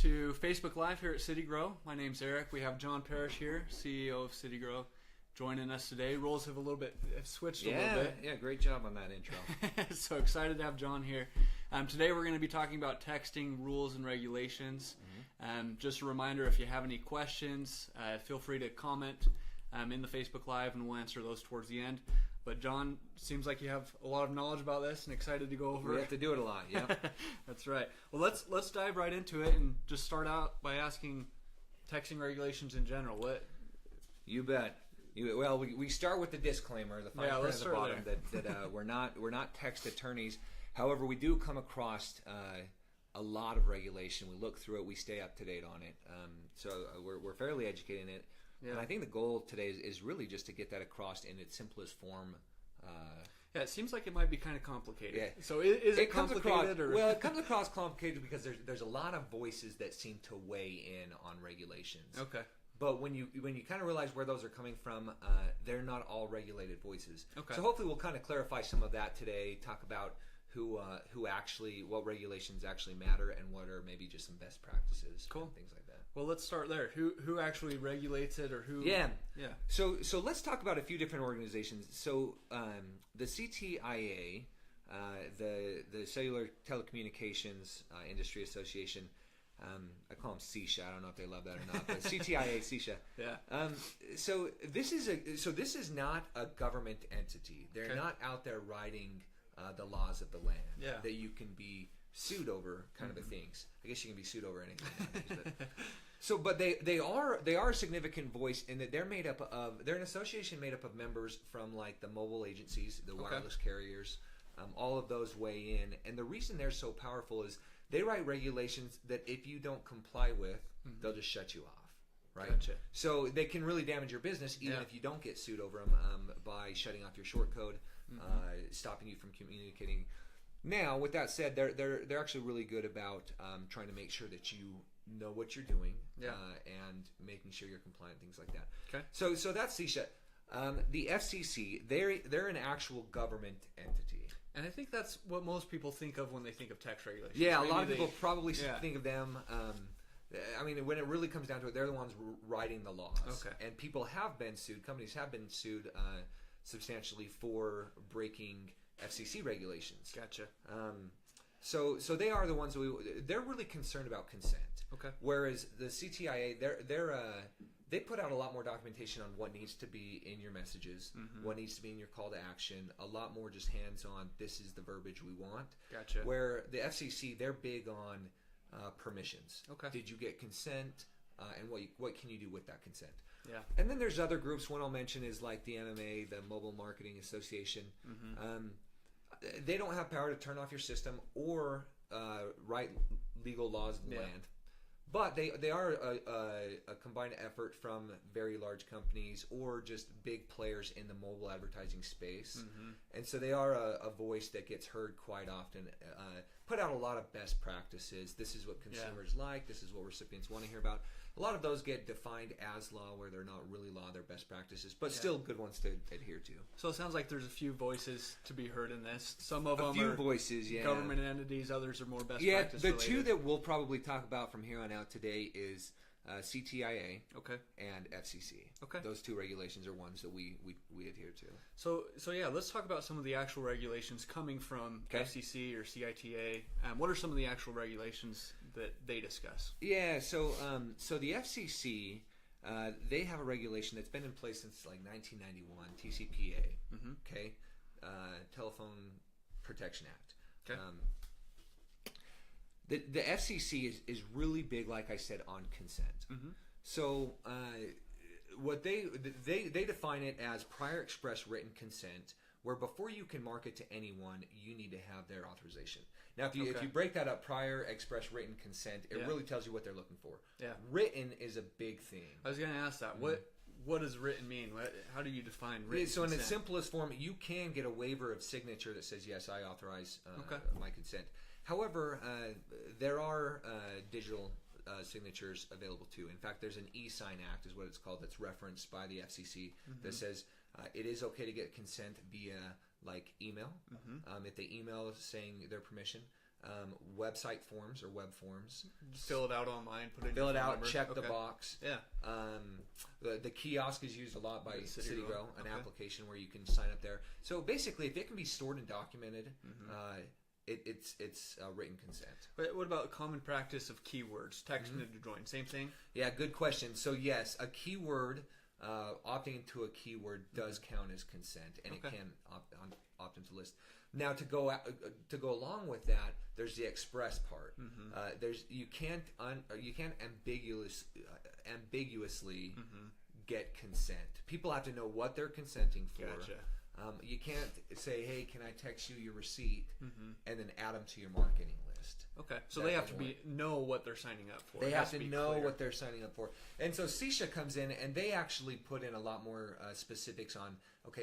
to Facebook Live here at City Grow. My name's Eric. We have John Parrish here, CEO of City Grow, joining us today. Roles have switched a little bit. Yeah, great job on that intro. So excited to have John here. Today we're going to be talking about texting rules and regulations. Just a reminder, if you have any questions, feel free to comment in the Facebook Live, and we'll answer those towards the end. But John, seems like you have a lot of knowledge about this and excited to go over it. We have to do it a lot, yeah. That's right. Well, let's dive right into it and just start out by asking texting regulations in general. What? You bet. We start with the disclaimer, the fine print at the bottom, that we're not text attorneys. However, we do come across a lot of regulation. We look through it. We stay up to date on it. So we're fairly educated in it. Yeah. And I think the goal today is really just to get that across in its simplest form. Yeah, it seems like it might be kind of complicated. Yeah. So is it complicated? Well, it comes across complicated because there's a lot of voices that seem to weigh in on regulations. Okay. But when you kind of realize where those are coming from, they're not all regulated voices. Okay. So hopefully we'll kind of clarify some of that today. Talk about what regulations actually matter, and what are maybe just some best practices. Cool. And things like that. Well, let's start there. Who actually regulates it, or who? Yeah. Yeah. So let's talk about a few different organizations. So the CTIA, the Cellular Telecommunications Industry Association. I call them CSHA. I don't know if they love that or not, but CTIA, CSHA. Yeah. So this is not a government entity. They're not out there writing the laws of the land that you can be sued over, kind of a things. I guess you can be sued over anything. But they are a significant voice in that they're an association made up of members from like the mobile agencies, the wireless carriers, all of those weigh in. And the reason they're so powerful is they write regulations that if you don't comply with, they'll just shut you off. Right. Gotcha. So they can really damage your business even if you don't get sued over them by shutting off your short code, stopping you from communicating. Now, with that said, they're actually really good about trying to make sure that you know what you're doing and making sure you're compliant, things like that. Okay. So that's CSHA. The FCC, they're an actual government entity. And I think that's what most people think of when they think of text regulations. Yeah, a lot of people probably think of them. I mean, when it really comes down to it, they're the ones writing the laws. Okay. And people have been sued. Companies have been sued substantially for breaking FCC regulations. Gotcha. So they are the ones they're really concerned about consent. Okay. Whereas the CTIA, they put out a lot more documentation on what needs to be in your messages, what needs to be in your call to action, a lot more just hands-on, this is the verbiage we want. Gotcha. Where the FCC, they're big on permissions. Okay. Did you get consent? And what can you do with that consent? Yeah. And then there's other groups. One I'll mention is like the MMA, the Mobile Marketing Association. They don't have power to turn off your system or write legal laws of the land. But they are a combined effort from very large companies or just big players in the mobile advertising space. And so they are a voice that gets heard quite often, put out a lot of best practices. This is what consumers like. This is what recipients want to hear about. A lot of those get defined as law where they're not really law, they're best practices, but still good ones to adhere to. So it sounds like there's a few voices to be heard in this. Some of them are voices, government entities, others are more best practice related. The two that we'll probably talk about from here on out today is CTIA and FCC. Okay. Those two regulations are ones that we adhere to. So yeah, let's talk about some of the actual regulations coming from FCC or CITA. What are some of the actual regulations that they discuss? Yeah, so the FCC, they have a regulation that's been in place since like 1991, TCPA, okay, Telephone Protection Act. Okay. The FCC is really big, like I said, on consent. So what they define it as prior express written consent, where before you can market to anyone, you need to have their authorization. Now, if you break that up, prior express written consent, it really tells you what they're looking for. Yeah. Written is a big thing. I was going to ask that. What does written mean? How do you define written So in consent? its simplest form, you can get a waiver of signature that says, yes, I authorize my consent. However, there are digital signatures available too. In fact, there's an e-sign act, is what it's called, that's referenced by the FCC that says it is okay to get consent via like email. If they email saying their permission, website forms or web forms. Just fill it out online. Fill it out. Number. Check the box. Yeah. The kiosk is used a lot by CityGrow, an okay. application where you can sign up there. So basically, if it can be stored and documented, it's written consent. But what about common practice of keywords? Texting to join, same thing? Yeah, good question. So yes, a keyword, opting into a keyword does count as consent, and it can opt into list. Now to go along with that, there's the express part. You can't ambiguously get consent. People have to know what they're consenting for. Gotcha. You can't say, "Hey, can I text you your receipt?" and then add them to your marketing list. Okay, so they have to know what they're signing up for. They have to know what they're signing up for. And so CISA comes in and they actually put in a lot more specifics on,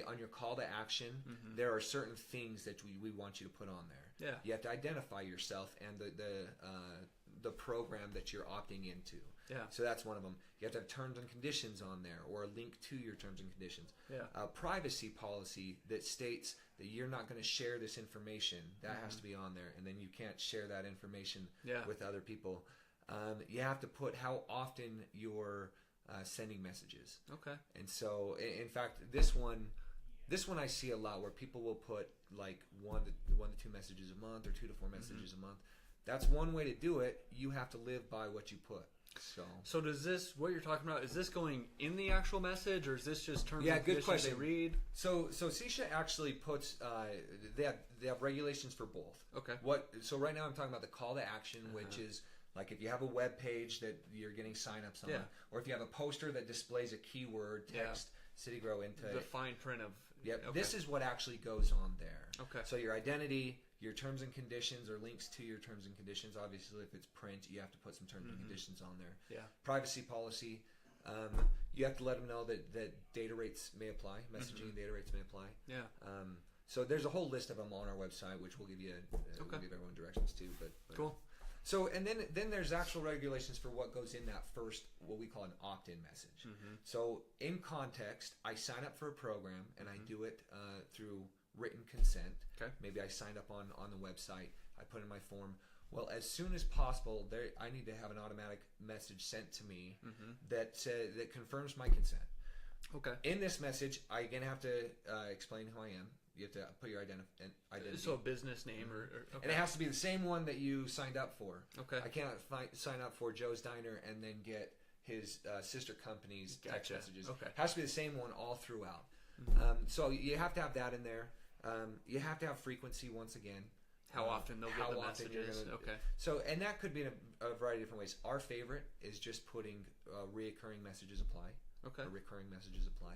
on your call to action, there are certain things that we want you to put on there. Yeah. You have to identify yourself and the program that you're opting into. Yeah. So that's one of them. You have to have terms and conditions on there or a link to your terms and conditions. Yeah. A privacy policy that states that you're not going to share this information. That has to be on there. And then you can't share that information with other people. You have to put how often you're sending messages. Okay. And so, in fact, this one I see a lot where people will put like 1 to 2 messages a month or 2 to 4 messages a month. That's one way to do it. You have to live by what you put. So does this, what you're talking about, is this going in the actual message, or is this just terms and conditions good question. they read? So CISA actually puts they have regulations for both. Okay. So right now I'm talking about the call to action, which is like if you have a web page that you're getting signups on, or if you have a poster that displays a keyword, text CityGrow into the fine print of. Yep. Okay. This is what actually goes on there. Okay. So your identity, your terms and conditions, or links to your terms and conditions. Obviously, if it's print, you have to put some terms and conditions on there. Yeah. Privacy policy. You have to let them know that data rates may apply. Messaging and data rates may apply. Yeah. So there's a whole list of them on our website, which we'll give you we'll give everyone directions to. But cool. So and then there's actual regulations for what goes in that first, what we call an opt-in message. So in context, I sign up for a program and I do it through written consent. Okay. Maybe I signed up on the website. I put in my form. Well, as soon as possible, I need to have an automatic message sent to me that confirms my consent. Okay. In this message, I again have to explain who I am. You have to put your identity. So a business name or okay. And it has to be the same one that you signed up for. Okay. I cannot sign up for Joe's Diner and then get his sister company's text messages. Okay. It has to be the same one all throughout. So you have to have that in there. You have to have frequency once again. How often they'll get the messages. Okay. So, and that could be in a variety of different ways. Our favorite is just putting reoccurring messages apply. Okay. Or recurring messages apply.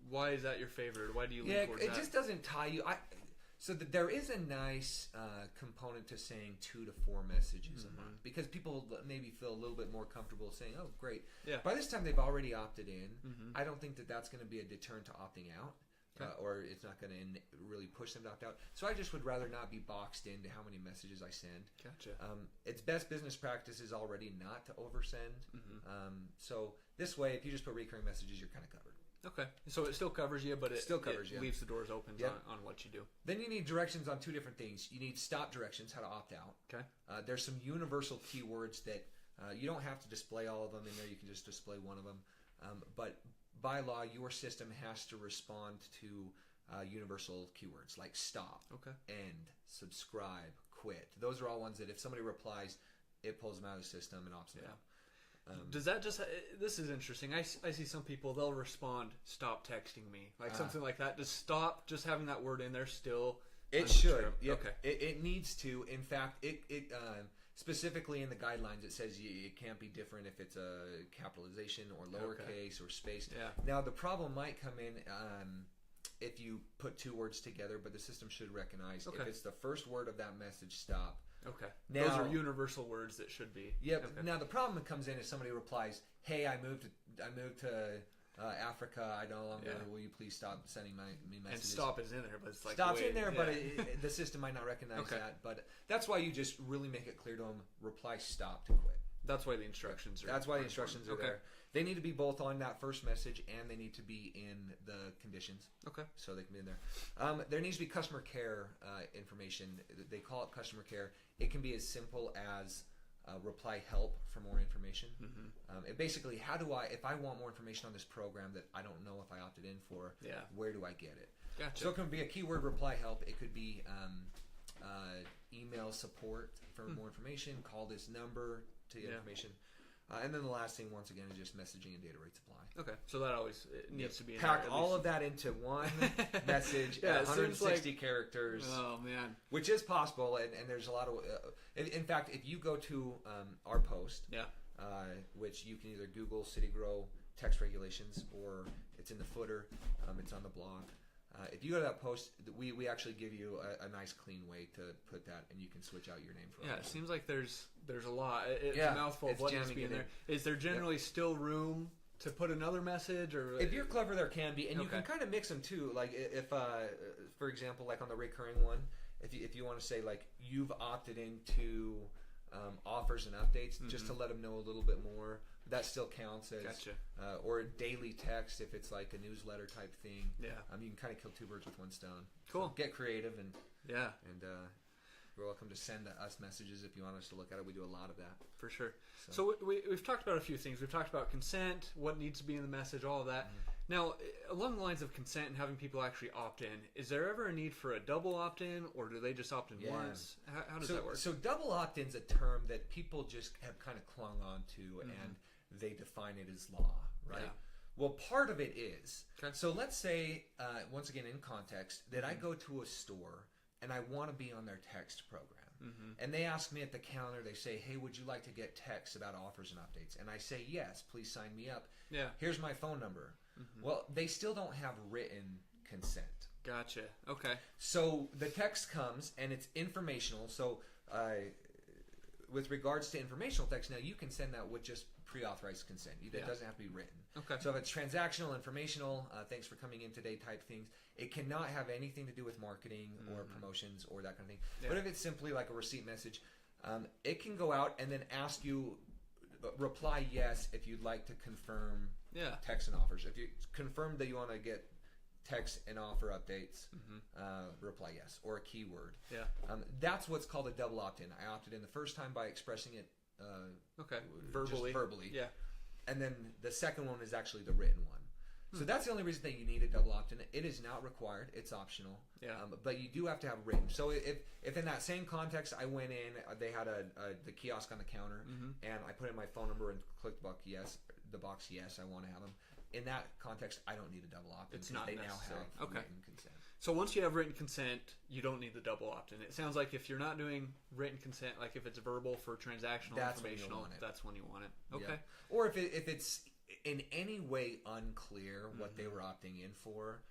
Why is that your favorite? Why do you lean towards that? It just doesn't tie you. So there is a nice component to saying 2 to 4 messages a month because people maybe feel a little bit more comfortable saying, "Oh, great." Yeah. By this time, they've already opted in. I don't think that that's going to be a deterrent to opting out. Okay. Or it's not going to really push them to opt out. So I just would rather not be boxed into how many messages I send. Gotcha. It's best business practice is already not to oversend. So this way, if you just put recurring messages, you're kind of covered. Okay. So it still covers you, but it leaves the doors open on what you do. Then you need directions on 2 different things. You need stop directions, how to opt out. Okay. There's some universal keywords that you don't have to display all of them in there. You can just display one of them. But by law, your system has to respond to universal keywords like stop, end, subscribe, quit. Those are all ones that if somebody replies, it pulls them out of the system and opts them out. Does that just? This is interesting. I see some people, they'll respond, "Stop texting me," like something like that. Does stop just having that word in there still? It should. Yep. Okay. It needs to. In fact, it specifically in the guidelines, it says it can't be different if it's a capitalization or lowercase or space. Yeah. Now the problem might come in if you put 2 words together, but the system should recognize if it's the first word of that message, stop. Okay. Now, those are universal words that should be. Yep. Okay. Now the problem that comes in is somebody replies, "Hey, I moved to Africa. I no longer. Will you please stop sending me messages?" And stop is in there, but it's like stop's in there, but the system might not recognize that. But that's why you just really make it clear to them: reply stop to quit. That's why the instructions are. That's why the instructions are there. They need to be both on that first message, and they need to be in the conditions. Okay. So they can be in there. There needs to be customer care information. They call it customer care. It can be as simple as reply help for more information. It basically, if I want more information on this program that I don't know if I opted in for, where do I get it? Gotcha. So it can be a keyword reply help. It could be email support for more information. Call this number to get information. And then the last thing, once again, is just messaging and data rate supply. Okay, so that always needs to be in pack there, all of that into one message at 160 characters. Oh man, which is possible, and there's a lot of. In fact, if you go to our post, which you can either Google City Grow text regulations, or it's in the footer, it's on the blog. If you go to that post, we actually give you a nice clean way to put that, and you can switch out your name for it. It seems like there's a lot. It's a mouthful of what needs to be in there. Is there generally still room to put another message? Or if you're clever, there can be, and you can kind of mix them too. Like if for example, like on the recurring one, if you want to say like you've opted into offers and updates, just to let them know a little bit more. That still counts as, or daily text if it's like a newsletter type thing. You can kind of kill two birds with one stone. Cool. So get creative and you're welcome to send us messages if you want us to look at it. We do a lot of that for sure. So we've talked about a few things. We've talked about consent, what needs to be in the message, all of that. Now, along the lines of consent and having people actually opt in, is there ever a need for a double opt-in, or do they just opt in once? How does that work? So double opt-in's a term that people just have kind of clung on to, and they define it as law, right? Well, part of it is. So let's say, once again in context, that I go to a store and I want to be on their text program. And they ask me at the counter, they say, hey, would you like to get texts about offers and updates? And I say, yes, please sign me up. Here's my phone number. Well, they still don't have written consent. Gotcha. Okay. So the text comes and it's informational. So with regards to informational text, now you can send that with just pre-authorized consent. It doesn't have to be written. Okay. So if it's transactional, informational, thanks for coming in today type things, it cannot have anything to do with marketing or promotions or that kind of thing. But if it's simply like a receipt message, it can go out and then ask you, reply yes if you'd like to confirm text and offers. If you confirm that you want to get text and offer updates, reply yes, or a keyword. That's what's called a double opt-in. I opted in the first time by expressing it verbally. And then the second one is actually the written one. So that's the only reason that you need a double opt-in. It is not required. It's optional. But you do have to have written. So if in that same context I went in, they had the kiosk on the counter, and I put in my phone number and clicked the box yes, I want to have them. In that context, I don't need a double opt-in. It's not necessary. Now have written consent. So once you have written consent, you don't need the double opt-in. It sounds like if you're not doing written consent, like if it's verbal for transactional, informational, that's when you want it. Okay. Or if it's in any way unclear what they were opting in for,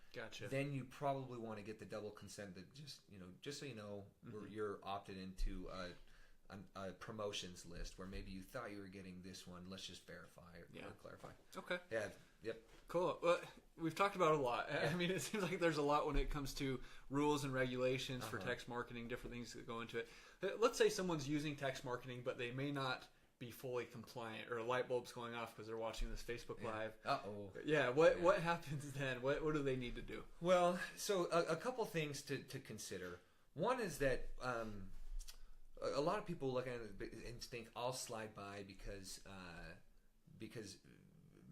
then you probably want to get the double consent that just so you know, you're opted into a promotions list where maybe you thought you were getting this one. Let's just verify or clarify. Okay. Yep. Cool. Well, we've talked about a lot. I mean, it seems like there's a lot when it comes to rules and regulations for text marketing, different things that go into it. Let's say someone's using text marketing, but they may not be fully compliant, or a light bulb's going off because they're watching this Facebook Live. What happens then? What do they need to do? Well, so a couple things to consider. One is that a lot of people look at it and think I'll slide by because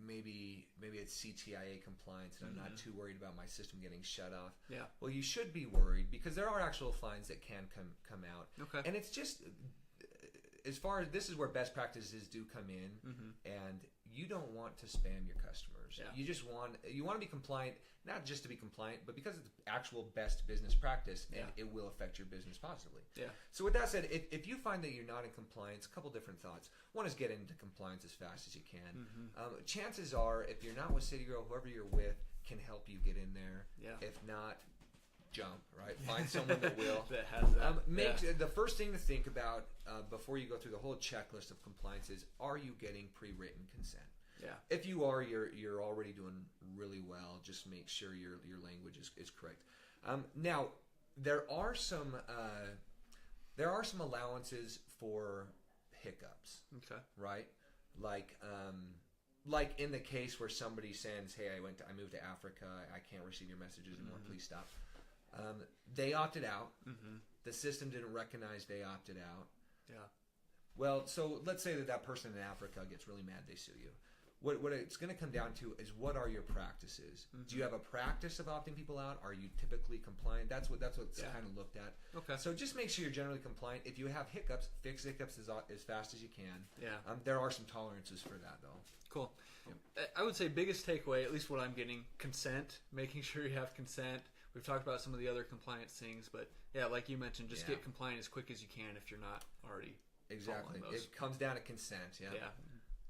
maybe it's CTIA compliance and I'm not too worried about my system getting shut off. Well, you should be worried because there are actual fines that can come out. And it's just, as far as this is where best practices do come in, and you don't want to spam your customers. You just want to be compliant, not just to be compliant, but because it's actual best business practice, and it will affect your business positively. So with that said, if you find that you're not in compliance, a couple different thoughts. One is get into compliance as fast as you can. Chances are, if you're not with CityGrow, whoever you're with can help you get in there. If not, jump, right? Find someone that will. that has that. The first thing to think about before you go through the whole checklist of compliance is, are you getting pre-written consent? If you are, you're already doing really well. Just make sure your language is correct. Now, there are some allowances for hiccups. Okay. Right? Like in the case where somebody sends, hey, I moved to Africa, I can't receive your messages anymore, please stop. They opted out. The system didn't recognize they opted out. Yeah. Well, so let's say that person in Africa gets really mad, they sue you. What it's going to come down to is, what are your practices? Do you have a practice of opting people out? Are you typically compliant? That's what's kind of looked at. Okay. So just make sure you're generally compliant. If you have hiccups, fix hiccups as fast as you can. Yeah. There are some tolerances for that, though. Cool. Yep. I would say biggest takeaway, at least what I'm getting, consent. Making sure you have consent. We've talked about some of the other compliance things, but yeah, like you mentioned, just get compliant as quick as you can if you're not already. Exactly. It comes down to consent. Yeah. Yeah.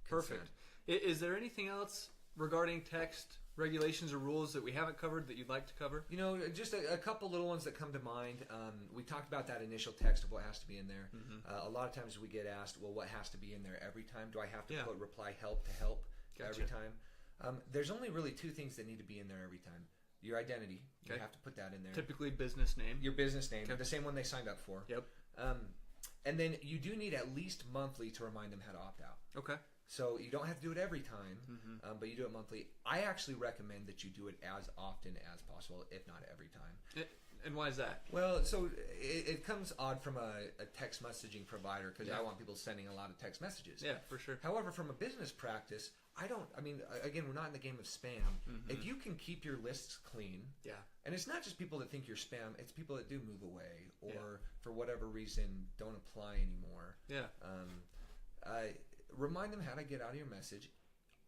Perfect. Is there anything else regarding text regulations or rules that we haven't covered that you'd like to cover? Just a couple little ones that come to mind. We talked about that initial text of what has to be in there. A lot of times we get asked, well, what has to be in there every time? Do I have to put reply help to help every time? There's only really two things that need to be in there every time. Your identity. You have to put that in there. Typically business name. Your business name. The same one they signed up for. Yep. And then you do need at least monthly to remind them how to opt out. Okay. So you don't have to do it every time, but you do it monthly. I actually recommend that you do it as often as possible, if not every time. And why is that? Well, so it comes odd from a text messaging provider, because I want people sending a lot of text messages. Yeah, for sure. However, from a business practice, again, we're not in the game of spam. If you can keep your lists clean, and it's not just people that think you're spam, it's people that do move away or for whatever reason don't apply anymore. Yeah. Remind them how to get out of your message.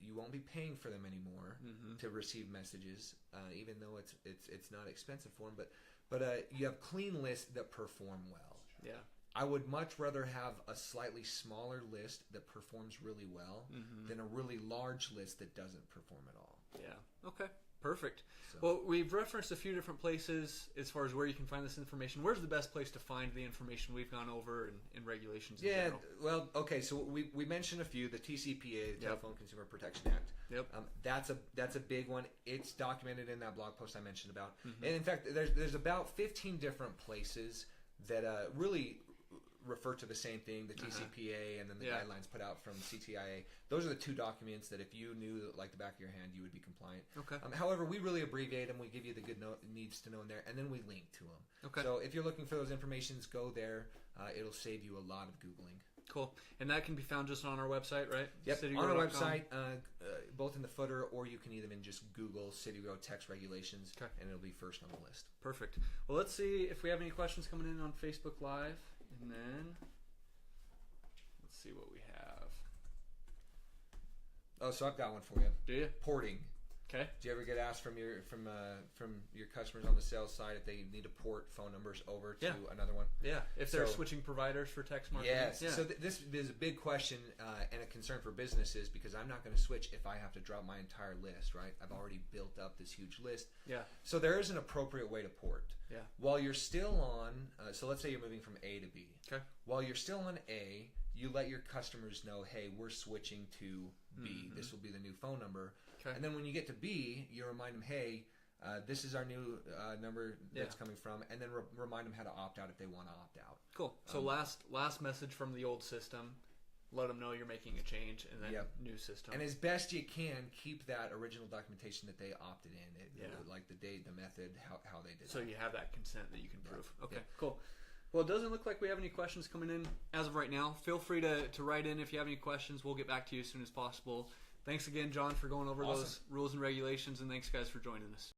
You won't be paying for them anymore to receive messages, even though it's not expensive for them. But you have clean lists that perform well. Yeah. I would much rather have a slightly smaller list that performs really well than a really large list that doesn't perform at all. Yeah. Okay. Perfect. So. Well, we've referenced a few different places as far as where you can find this information. Where's the best place to find the information we've gone over in regulations in general? Well, okay, so we mentioned a few. The TCPA, the Telephone Consumer Protection Act. Yep. That's a big one. It's documented in that blog post I mentioned about. And in fact, there's about 15 different places that really refer to the same thing, the TCPA and then the guidelines put out from CTIA. Those are the two documents that if you knew like the back of your hand, you would be compliant. Okay. However, we really abbreviate them. We give you the good needs to know in there, and then we link to them. Okay. So if you're looking for those informations, go there. It'll save you a lot of Googling. Cool. And that can be found just on our website, right? Yep, on our website, both in the footer, or you can even just Google City Road text regulations, and it'll be first on the list. Perfect. Well, let's see if we have any questions coming in on Facebook Live. And then, let's see what we have. Oh, so I've got one for you. Do you? Porting. Okay. Do you ever get asked from your customers on the sales side if they need to port phone numbers over to another one? Yeah. If they're switching providers for text marketing. Yes. Yeah. So this is a big question and a concern for businesses, because I'm not going to switch if I have to drop my entire list, right? I've already built up this huge list. Yeah. So there is an appropriate way to port. Yeah. While you're still on, so let's say you're moving from A to B. Okay. While you're still on A, you let your customers know, hey, we're switching to B. This will be the new phone number. Okay. And then when you get to B, you remind them, hey, this is our new number that's coming from, and then remind them how to opt out if they want to opt out. Cool. So last message from the old system, let them know you're making a change, and then new system. And as best you can, keep that original documentation that they opted in, like the date, the method, how they did it. So you have that consent that you can prove. Okay, cool. Well, it doesn't look like we have any questions coming in as of right now. Feel free to write in if you have any questions. We'll get back to you as soon as possible. Thanks again, John, for going over those rules and regulations, and thanks, guys, for joining us.